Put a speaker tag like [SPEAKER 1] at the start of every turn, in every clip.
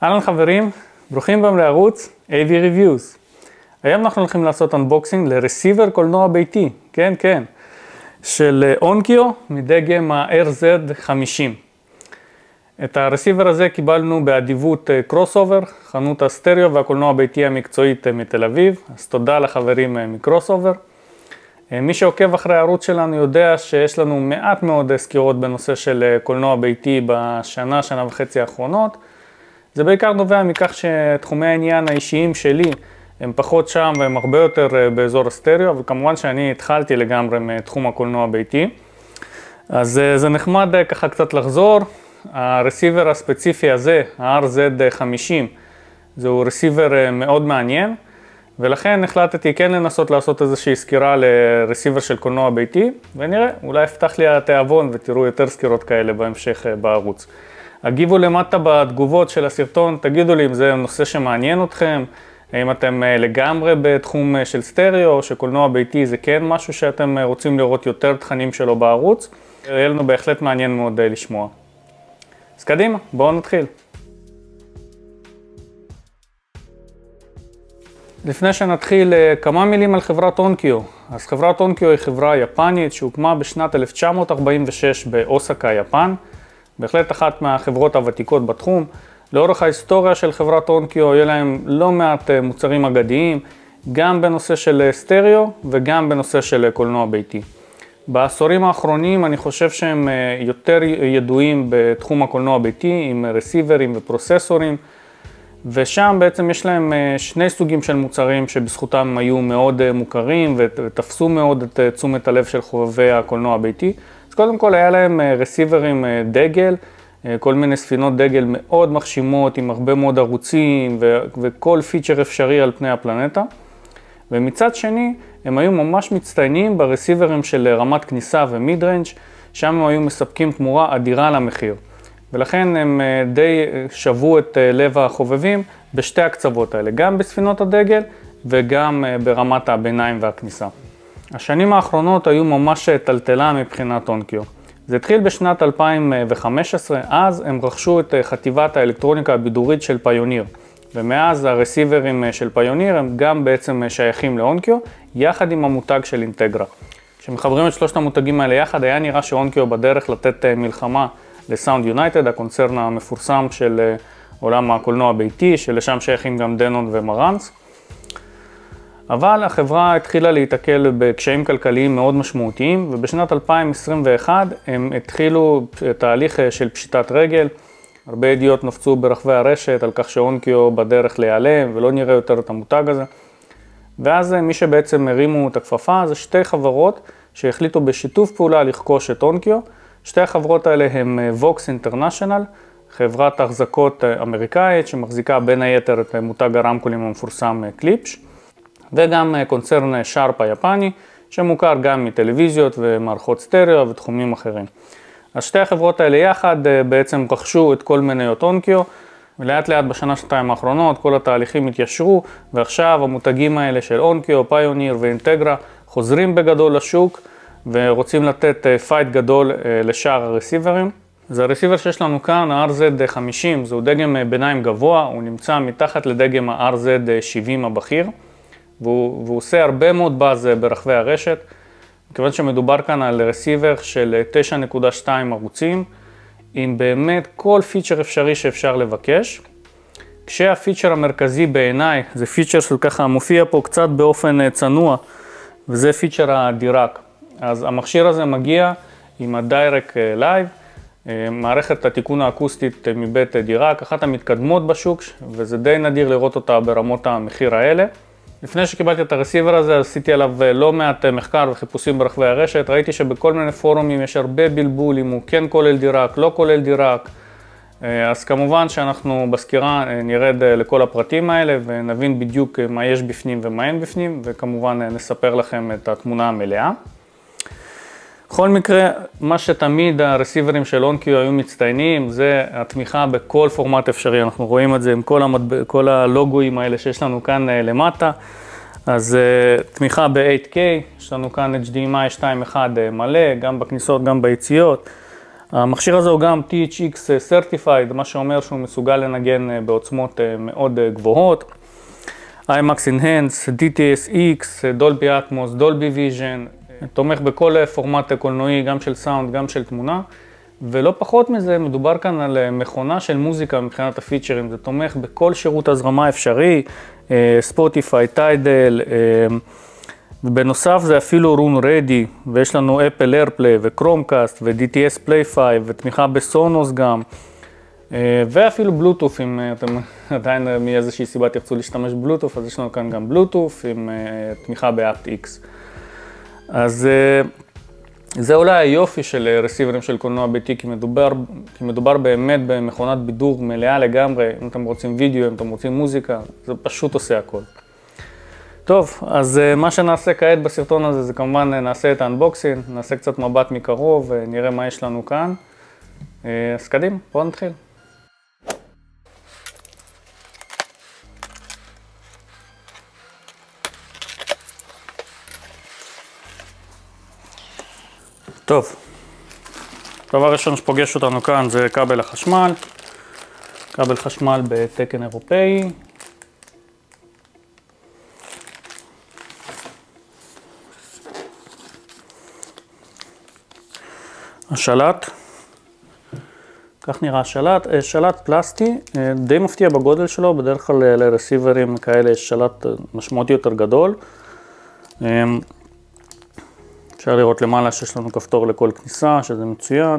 [SPEAKER 1] אהלן חברים, ברוכים הבאים לערוץ AV Reviews. היום אנחנו הולכים לעשות אנבוקסינג לרסיבר קולנוע ביתי, כן, של אונקיו מדגם ה-RZ50. את הרסיבר הזה קיבלנו באדיבות קרוס אובר, חנות הסטריאו והקולנוע הביתי המקצועית מתל אביב, אז תודה לחברים מקרוס אובר. מי שעוקב אחרי הערוץ שלנו יודע שיש לנו מעט מאוד סקירות בנושא של קולנוע ביתי בשנה וחצי האחרונות. זה בעיקר נובע מכך שתחומי העניין האישיים שלי הם פחות שם והם הרבה יותר באזור הסטריאו, וכמובן שאני התחלתי לגמרי מתחום הקולנוע הביתי. אז זה נחמד ככה קצת לחזור. הרסיבר הספציפי הזה, ה-RZ50, זהו רסיבר מאוד מעניין, ולכן החלטתי כן לנסות לעשות איזושהי סקירה לרסיבר של קולנוע ביתי, ונראה, אולי יפתח לי התיאבון ותראו יותר סקירות כאלה בהמשך בערוץ. הגיבו למטה בתגובות של הסרטון, תגידו לי אם זה נושא שמעניין אתכם, האם אתם לגמרי בתחום של סטריאו, או שקולנוע ביתי זה כן משהו שאתם רוצים לראות יותר תכנים שלו בערוץ. יהיה לנו בהחלט מעניין מאוד לשמוע. אז קדימה, בואו נתחיל. לפני שנתחיל, כמה מילים על חברת אונקיו. אז חברת אונקיו היא חברה יפנית שהוקמה בשנת 1946 באוסקה, יפן. בהחלט אחת מהחברות הוותיקות בתחום. לאורך ההיסטוריה של חברת אונקיו יהיה להם לא מעט מוצרים אגדיים, גם בנושא של סטריאו וגם בנושא של קולנוע ביתי. בעשורים האחרונים אני חושב שהם יותר ידועים בתחום הקולנוע ביתי עם רסיברים ופרוססורים, ושם בעצם יש להם שני סוגים של מוצרים שבזכותם היו מאוד מוכרים ותפסו מאוד את תשומת הלב של חובבי הקולנוע הביתי. אז קודם כל היה להם רסיברים דגל, כל מיני ספינות דגל מאוד מחשימות עם הרבה מאוד ערוצים וכל פיצ'ר אפשרי על פני הפלנטה. ומצד שני הם היו ממש מצטיינים ברסיברים של רמת כניסה ומיד ריינג', שם הם היו מספקים תמורה אדירה למחיר. ולכן הם די שבו את לב החובבים בשתי הקצוות האלה, גם בספינות הדגל וגם ברמת הביניים והכניסה. השנים האחרונות היו ממש טלטלה מבחינת אונקיו. זה התחיל בשנת 2015, אז הם רכשו את חטיבת האלקטרוניקה הבידורית של פיוניר. ומאז הרסיברים של פיוניר הם גם בעצם שייכים לאונקיו, יחד עם המותג של אינטגרה. כשמחברים את שלושת המותגים האלה יחד, היה נראה שאונקיו בדרך לתת מלחמה לסאונד יונייטד, הקונצרן המפורסם של עולם הקולנוע הביתי, שלשם שייכים גם דנון ומרנס. אבל החברה התחילה להתקל בקשיים כלכליים מאוד משמעותיים, ובשנת 2021 הם התחילו תהליך של פשיטת רגל. הרבה ידיעות נפצו ברחבי הרשת על כך שאונקיו בדרך להיעלם ולא נראה יותר את המותג הזה. ואז מי שבעצם הרימו את הכפפה זה שתי חברות שהחליטו בשיתוף פעולה לרכוש את אונקיו. שתי החברות האלה הם ווקס אינטרנשיונל, חברת החזקות אמריקאית שמחזיקה בין היתר את מותג הרמקולים המפורסם קליפש, וגם קונצרן שרפ היפני שמוכר גם מטלוויזיות ומערכות סטריאו ותחומים אחרים. אז שתי החברות האלה יחד בעצם רכשו את כל מניות אונקיו, ולאט לאט בשנה-שנתיים האחרונות כל התהליכים התיישרו, ועכשיו המותגים האלה של אונקיו, פיוניר ואינטגרה חוזרים בגדול לשוק, ורוצים לתת פייט גדול לשאר הרסיברים. אז הרסיבר שיש לנו כאן, ה-RZ50, זהו דגם ביניים גבוה, הוא נמצא מתחת לדגם ה-RZ70 הבכיר, והוא עושה הרבה מאוד באז ברחבי הרשת, מכיוון שמדובר כאן על רסיבר של 9.2 ערוצים, עם באמת כל פיצ'ר אפשרי שאפשר לבקש. כשהפיצ'ר המרכזי בעיניי, זה פיצ'ר שככה מופיע פה קצת באופן צנוע, וזה פיצ'ר הדיראק. אז המכשיר הזה מגיע עם ה-Direct Live, מערכת התיקון האקוסטית מבית דיראק, אחת המתקדמות בשוק, וזה די נדיר לראות אותה ברמות המחיר האלה. לפני שקיבלתי את הרסיבר הזה, עשיתי עליו לא מעט מחקר וחיפושים ברחבי הרשת, ראיתי שבכל מיני פורומים יש הרבה בלבול אם הוא כן כולל דיראק, לא כולל דיראק. אז כמובן שאנחנו בסקירה נרד לכל הפרטים האלה ונבין בדיוק מה יש בפנים ומה אין בפנים, וכמובן נספר לכם את התמונה המלאה. בכל מקרה, מה שתמיד הרסיברים של אונקיו היו מצטיינים, זה התמיכה בכל פורמט אפשרי. אנחנו רואים את זה עם כל הלוגויים האלה שיש לנו כאן למטה. אז תמיכה ב-8K, יש לנו כאן HDMI 2.1 מלא, גם בכניסות, גם ביציאות. המכשיר הזה הוא גם THX Certified, מה שאומר שהוא מסוגל לנגן בעוצמות מאוד גבוהות. IMAX Enhance, DTS-X, Dolby Atmos, Dolby Vision, תומך בכל פורמט קולנועי, גם של סאונד, גם של תמונה. ולא פחות מזה, מדובר כאן על מכונה של מוזיקה מבחינת הפיצ'רים. זה תומך בכל שירות הזרמה אפשרי, ספוטיפיי, טיידל, ובנוסף זה אפילו רון רדי, ויש לנו אפל איירפליי וקרומקאסט ו-DTS פליי 5 ותמיכה בסונוס גם, ואפילו בלוטוף, אם אתם עדיין מאיזושהי סיבה תרצו להשתמש בלוטוף, אז יש לנו כאן גם בלוטוף עם תמיכה ב-aptX. אז זה אולי היופי של רסיברים של קולנוע ביתי, כי מדובר באמת במכונת בידור מלאה לגמרי. אם אתם רוצים וידאו, אם אתם רוצים מוזיקה, זה פשוט עושה הכל. טוב, אז מה שנעשה כעת בסרטון הזה זה כמובן נעשה את האנבוקסינג, נעשה קצת מבט מקרוב ונראה מה יש לנו כאן. אז קדימה, בואו נתחיל. טוב, דבר ראשון שפוגש אותנו כאן זה כבל החשמל, כבל חשמל בתקן אירופאי. השלט, כך נראה השלט, שלט פלסטי, די מפתיע בגודל שלו, בדרך כלל לרסיברים כאלה יש שלט משמעותי יותר גדול. אפשר לראות למעלה שיש לנו כפתור לכל כניסה, שזה מצוין.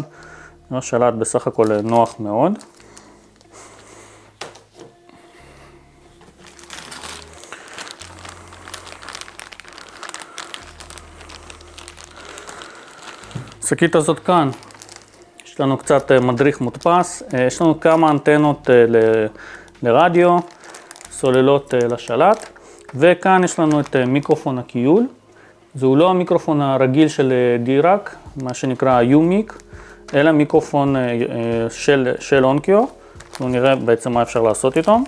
[SPEAKER 1] השלט בסך הכל נוח מאוד. השקית הזאת כאן, יש לנו קצת מדריך מודפס, יש לנו כמה אנטנות לרדיו, סוללות לשלט, וכאן יש לנו את מיקרופון הכיול. זהו לא המיקרופון הרגיל של דיראק, מה שנקרא U-Mic, אלא מיקרופון של אונקיו. אנחנו נראה בעצם מה אפשר לעשות איתו.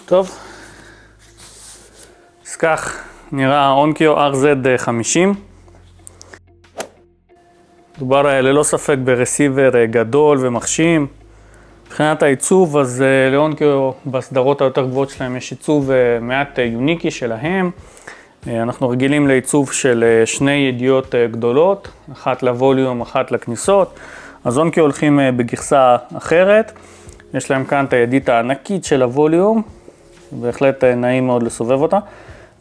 [SPEAKER 1] טוב, אז כך נראה אונקיו RZ50. מדובר ללא ספק ברסיבר גדול ומחשים. מבחינת העיצוב, אז לאונקיו בסדרות היותר גבוהות שלהם יש עיצוב מעט יוניקי שלהם. אנחנו רגילים לעיצוב של שני ידיות גדולות, אחת לווליום, אחת לכניסות. אז אונקיו הולכים בגרסה אחרת. יש להם כאן את הידית הענקית של הווליום. בהחלט נעים מאוד לסובב אותה.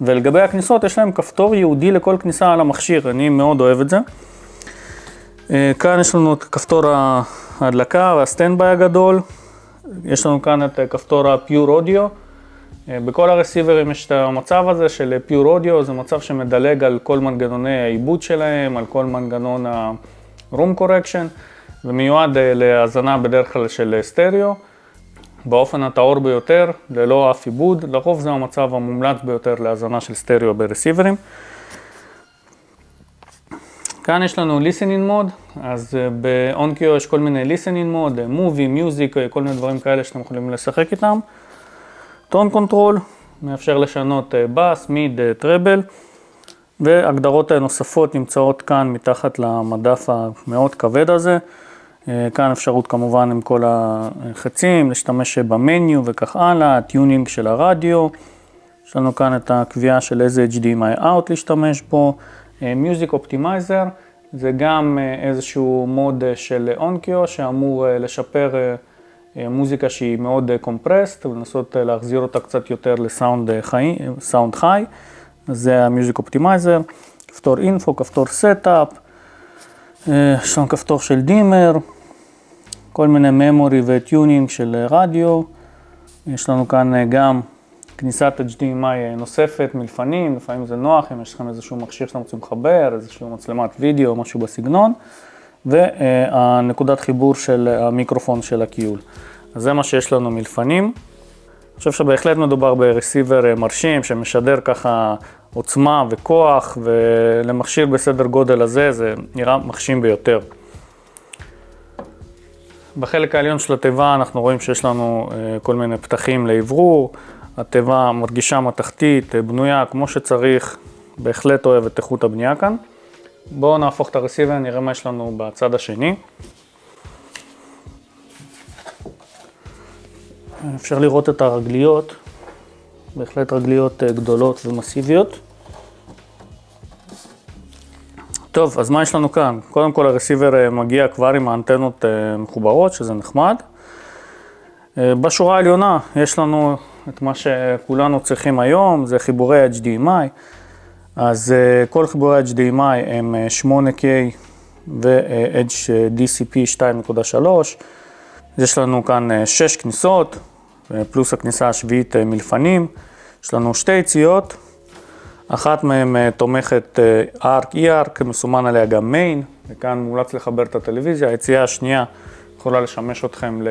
[SPEAKER 1] ולגבי הכניסות, יש להם כפתור ייעודי לכל כניסה על המכשיר, אני מאוד אוהב את זה. כאן יש לנו את כפתור ההדלקה והסטנדביי הגדול. יש לנו כאן את כפתור ה-Pure Audio. בכל הרסיברים יש את המצב הזה של Pure Audio, זה מצב שמדלג על כל מנגנוני העיבוד שלהם, על כל מנגנון ה-Room Correction, ומיועד להאזנה בדרך כלל של סטריאו. באופן הטהור ביותר, ללא אף עיבוד, לרוב זה המצב המומלץ ביותר להאזנה של סטריאו ברסיברים. כאן יש לנו listening mode, אז באונקיו יש כל מיני listening mode, movie, music, כל מיני דברים כאלה שאתם יכולים לשחק איתם. טון קונטרול, מאפשר לשנות בס, מיד, טראבל, והגדרות נוספות נמצאות כאן מתחת למדף המאוד כבד הזה. כאן אפשרות כמובן עם כל החצים, להשתמש במניו וכך הלאה, טיונינג של הרדיו. יש לנו כאן את הקביעה של איזה HDMI out להשתמש בו. מיוזיק אופטימייזר, זה גם איזשהו מוד של אונקיו שאמור לשפר מוזיקה שהיא מאוד קומפרסט, ולנסות להחזיר אותה קצת יותר לסאונד חי. זה המיוזיק אופטימייזר. כפתור אינפו, כפתור סטאפ. יש לנו כפתור של דימר. כל מיני ממורי וטיונינג של רדיו, יש לנו כאן גם כניסת HDMI נוספת מלפנים, לפעמים זה נוח אם יש לכם איזשהו מכשיר שאתם רוצים לחבר, איזשהו מצלמת וידאו, משהו בסגנון, והנקודת חיבור של המיקרופון של הכיול. אז זה מה שיש לנו מלפנים. אני חושב שבהחלט מדובר ברסיבר מרשים שמשדר ככה עוצמה וכוח, ולמכשיר בסדר גודל הזה זה נראה מרשים ביותר. בחלק העליון של התיבה אנחנו רואים שיש לנו כל מיני פתחים לעברור. התיבה מרגישה מתכתית, בנויה כמו שצריך, בהחלט אוהב את איכות הבנייה כאן. בואו נהפוך את הרסיבר, נראה מה יש לנו בצד השני. אפשר לראות את הרגליות, בהחלט רגליות גדולות ומסיביות. טוב, אז מה יש לנו כאן? קודם כל הרסיבר מגיע כבר עם האנטנות מחוברות, שזה נחמד. בשורה העליונה יש לנו את מה שכולנו צריכים היום, זה חיבורי HDMI. אז כל חיבורי HDMI הם 8K ו-HDCP 2.3. יש לנו כאן 6 כניסות, פלוס הכניסה השביעית מלפנים. יש לנו 2 יציאות, אחת מהן תומכת EARC, מסומן עליה גם מיין, וכאן מומלץ לחבר את הטלוויזיה. היציאה השנייה יכולה לשמש אתכם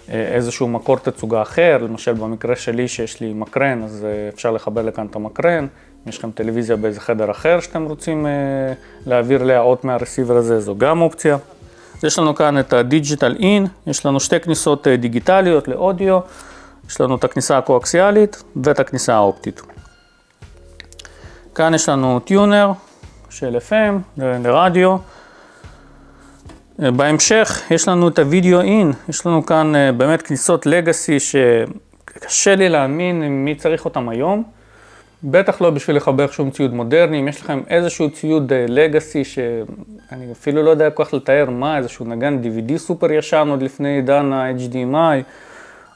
[SPEAKER 1] לאיזשהו מקור תצוגה אחר, למשל במקרה שלי שיש לי מקרן, אז אפשר לחבר לכאן את המקרן. אם יש לכם טלוויזיה באיזה חדר אחר שאתם רוצים להעביר אליה עוד מהרסיבר הזה, זו גם אופציה. יש לנו כאן את ה-Digital In, יש לנו 2 כניסות דיגיטליות לאודיו, יש לנו את הכניסה הקואקסיאלית ואת הכניסה האופטית. כאן יש לנו טיונר של FM לרדיו. בהמשך יש לנו את ה-Video In, יש לנו כאן באמת כניסות לגאסי שקשה לי להאמין מי צריך אותם היום. בטח לא בשביל לחבר שום ציוד מודרני. אם יש לכם איזשהו ציוד לגאסי שאני אפילו לא יודע כל כך לתאר מה, איזשהו נגן DVD סופר ישן עוד לפני עידן ה-HDMI,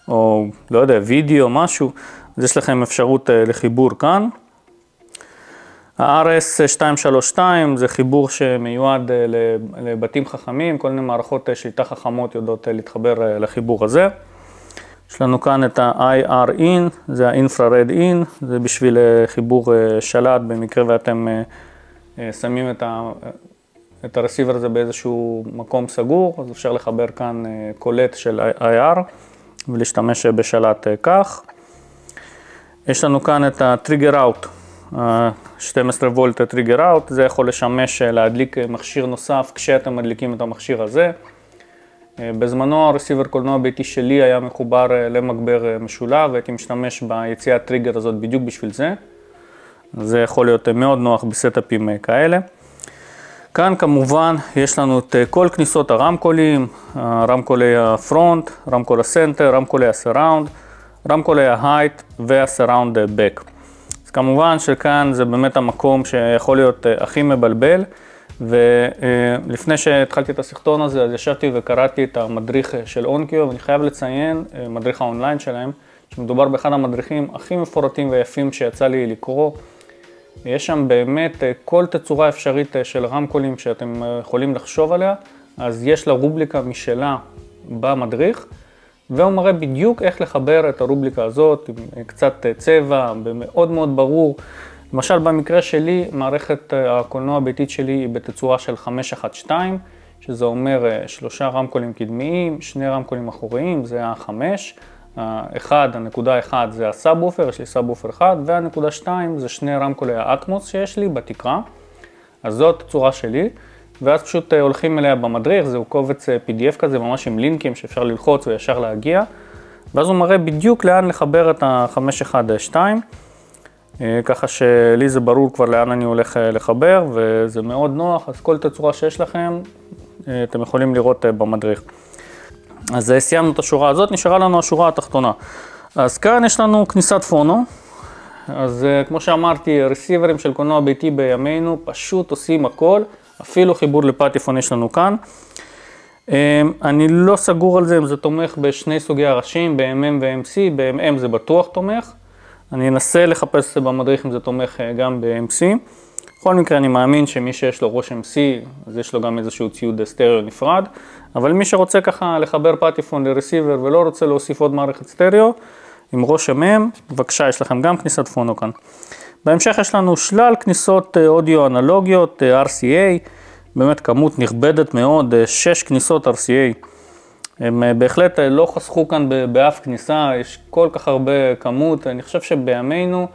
[SPEAKER 1] או לא יודע, וידאו, משהו, אז יש לכם אפשרות לחיבור כאן. ה-RS232 זה חיבור שמיועד לבתים חכמים, כל מיני מערכות שליטה חכמות יודעות להתחבר לחיבור הזה. יש לנו כאן את ה-IR In, זה ה-Infrared In, זה בשביל חיבור שלט במקרה ואתם שמים את הרסיבר הזה באיזשהו מקום סגור, אז אפשר לחבר כאן קולט של IR ולהשתמש בשלט כך. יש לנו כאן את ה-Trigger Out, 12 וולט טריגר אאוט, זה יכול לשמש להדליק מכשיר נוסף כשאתם מדליקים את המכשיר הזה. בזמנו הרסיבר קולנוע ביתי שלי היה מחובר למגבר משולב, והייתי משתמש ביציאת טריגר הזאת בדיוק בשביל זה. זה יכול להיות מאוד נוח בסטאפים כאלה. כאן כמובן יש לנו את כל כניסות הרמקולים, רמקולי הפרונט, רמקול הסנטר, רמקולי הסיראונד, רמקולי ההייט והסיראונד בק. אז כמובן שכאן זה באמת המקום שיכול להיות הכי מבלבל, ולפני שהתחלתי את הסרטון הזה, אז ישבתי וקראתי את המדריך של אונקיו, ואני חייב לציין, מדריך האונליין שלהם, שמדובר באחד המדריכים הכי מפורטים ויפים שיצא לי לקרוא. יש שם באמת כל תצורה אפשרית של רמקולים שאתם יכולים לחשוב עליה, אז יש לה רובליקה משלה במדריך, והוא מראה בדיוק איך לחבר את הרובליקה הזאת, עם קצת צבע, מאוד מאוד ברור. למשל במקרה שלי, מערכת הקולנוע הביתית שלי היא בתצורה של 512, שזה אומר 3 רמקולים קדמיים, 2 רמקולים אחוריים, זה ה5. הנקודה 1 זה הסאב-וופר, יש לי סאב-וופר 1, והנקודה 2 זה 2 רמקולי האטמוס שיש לי בתקרה. אז זאת התצורה שלי, ואז פשוט הולכים אליה במדריך, זהו קובץ PDF כזה, ממש עם לינקים שאפשר ללחוץ וישר להגיע. ואז הוא מראה בדיוק לאן לחבר את ה-512, ככה שלי זה ברור כבר לאן אני הולך לחבר, וזה מאוד נוח, אז כל תצורה שיש לכם, אתם יכולים לראות במדריך. אז סיימנו את השורה הזאת, נשארה לנו השורה התחתונה. אז כאן יש לנו כניסת פונו. אז כמו שאמרתי, רסיברים של קולנוע ביתי בימינו פשוט עושים הכל, אפילו חיבור לפטיפון יש לנו כאן. אני לא סגור על זה אם זה תומך בשני סוגי הראשים, ב-MM ו-MC, ב-MM זה בטוח תומך. אני אנסה לחפש במדריך אם זה תומך גם ב-MC. בכל מקרה אני מאמין שמי שיש לו רושם C, אז יש לו גם איזשהו ציוד סטריאו נפרד, אבל מי שרוצה ככה לחבר פטיפון לרסיבר ולא רוצה להוסיף עוד מערכת סטריאו, עם רושם M, בבקשה, יש לכם גם כניסת פונו כאן. בהמשך יש לנו שלל כניסות אודיו אנלוגיות, RCA, באמת כמות נכבדת מאוד, 6 כניסות RCA. הם בהחלט לא חסכו כאן באף כניסה, יש כל כך הרבה כמות. אני חושב שבימינו,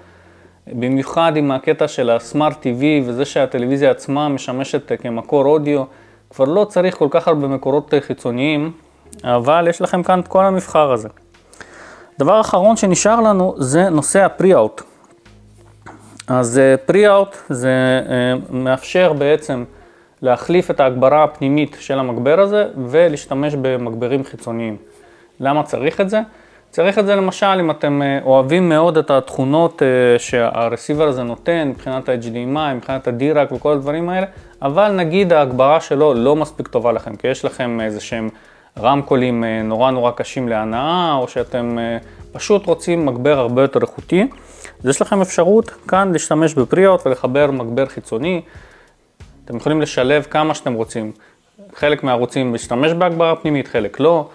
[SPEAKER 1] במיוחד עם הקטע של הסמארט TV וזה שהטלוויזיה עצמה משמשת כמקור אודיו, כבר לא צריך כל כך הרבה מקורות חיצוניים, אבל יש לכם כאן את כל המבחר הזה. דבר אחרון שנשאר לנו זה נושא הפרי-אוט. אז פרי-אוט זה מאפשר בעצם להחליף את ההגברה הפנימית של המגבר הזה ולהשתמש במגברים חיצוניים. למה צריך את זה? צריך את זה למשל אם אתם אוהבים מאוד את התכונות שהרסיבר הזה נותן, מבחינת ה-HDMI, מבחינת ה-DRAC וכל הדברים האלה, אבל נגיד ההגברה שלו לא מספיק טובה לכם, כי יש לכם איזה שהם רמקולים נורא קשים להנאה, או שאתם פשוט רוצים מגבר הרבה יותר איכותי, אז יש לכם אפשרות כאן להשתמש בפרי-אוט ולחבר מגבר חיצוני. אתם יכולים לשלב כמה שאתם רוצים. חלק מהערוצים להשתמש בהגברה פנימית, חלק לא.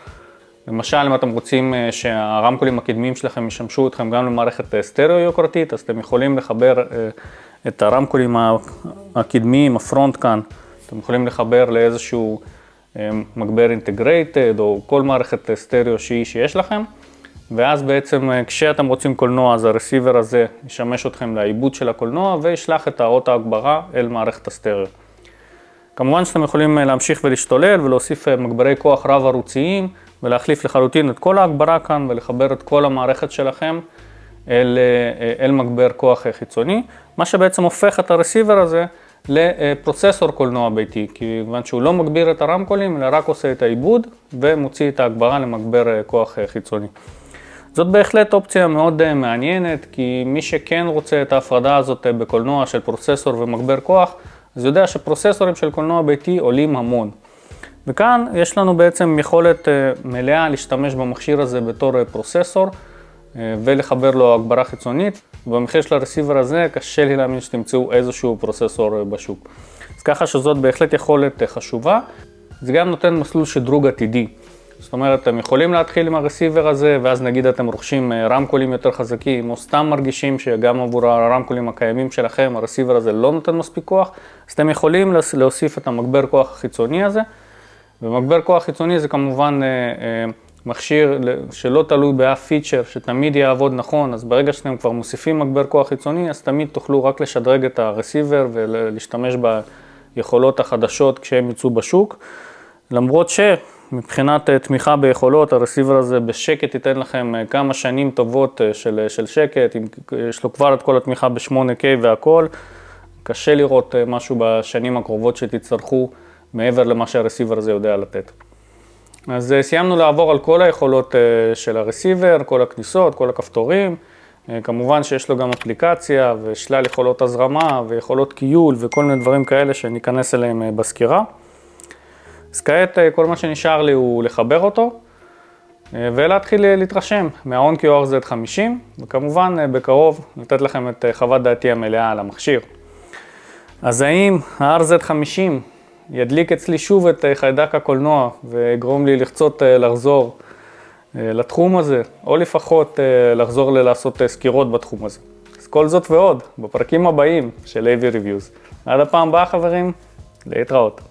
[SPEAKER 1] למשל, אם אתם רוצים שהרמקולים הקדמיים שלכם ישמשו אתכם גם למערכת סטריאו יוקרתית, אז אתם יכולים לחבר את הרמקולים הקדמיים, הפרונט כאן, אתם יכולים לחבר לאיזשהו מגבר אינטגרייטד או כל מערכת סטריאו שיש לכם. ואז בעצם כשאתם רוצים קולנוע, אז הרסיבר הזה ישמש אתכם לעיבוד של הקולנוע וישלח את האות ההגברה אל מערכת הסטריאו. כמובן שאתם יכולים להמשיך ולהשתולל ולהוסיף מגברי כוח רב ערוציים ולהחליף לחלוטין את כל ההגברה כאן ולחבר את כל המערכת שלכם אל מגבר כוח חיצוני, מה שבעצם הופך את הרסיבר הזה לפרוצסור קולנוע ביתי, כיוון שהוא לא מגביר את הרמקולים אלא רק עושה את העיבוד ומוציא את ההגברה למגבר כוח חיצוני. זאת בהחלט אופציה מאוד מעניינת, כי מי שכן רוצה את ההפרדה הזאת בקולנוע של פרוצסור ומגבר כוח, אז יודע שפרוצסורים של קולנוע ביתי עולים המון. וכאן יש לנו בעצם יכולת מלאה להשתמש במכשיר הזה בתור פרוצסור, ולחבר לו הגברה חיצונית, ובמחיר של הרסיבר הזה קשה לי להאמין שתמצאו איזשהו פרוצסור בשוק. אז ככה שזאת בהחלט יכולת חשובה. זה גם נותן מסלול שדרוג עתידי. זאת אומרת, אתם יכולים להתחיל עם הרסיבר הזה, ואז נגיד אתם רוכשים רמקולים יותר חזקים, או סתם מרגישים שגם עבור הרמקולים הקיימים שלכם, הרסיבר הזה לא נותן מספיק כוח, אז אתם יכולים להוסיף את המגבר כוח החיצוני הזה, ומגבר כוח חיצוני זה כמובן מכשיר שלא תלוי באף פיצ'ר, שתמיד יעבוד נכון, אז ברגע שאתם כבר מוסיפים מגבר כוח חיצוני, אז תמיד תוכלו רק לשדרג את הרסיבר ולהשתמש ביכולות החדשות כשהם יצאו בשוק, למרות מבחינת תמיכה ביכולות, הרסיבר הזה בשקט ייתן לכם כמה שנים טובות של שקט, יש לו כבר את כל התמיכה ב-8K והכל, קשה לראות משהו בשנים הקרובות שתצטרכו מעבר למה שהרסיבר הזה יודע לתת. אז סיימנו לעבור על כל היכולות של הרסיבר, כל הכניסות, כל הכפתורים, כמובן שיש לו גם אפליקציה ושלל יכולות הזרמה ויכולות קיול וכל מיני דברים כאלה שניכנס אליהם בסקירה. אז כעת כל מה שנשאר לי הוא לחבר אותו ולהתחיל להתרשם מה-OnQ RZ50, וכמובן בקרוב לתת לכם את חוות דעתי המלאה על המכשיר. אז האם ה-RZ50 ידליק אצלי שוב את חיידק הקולנוע ויגרום לי לחזור לתחום הזה, או לפחות לחזור לעשות סקירות בתחום הזה. אז כל זאת ועוד בפרקים הבאים של AV Reviews. עד הפעם הבאה חברים, להתראות.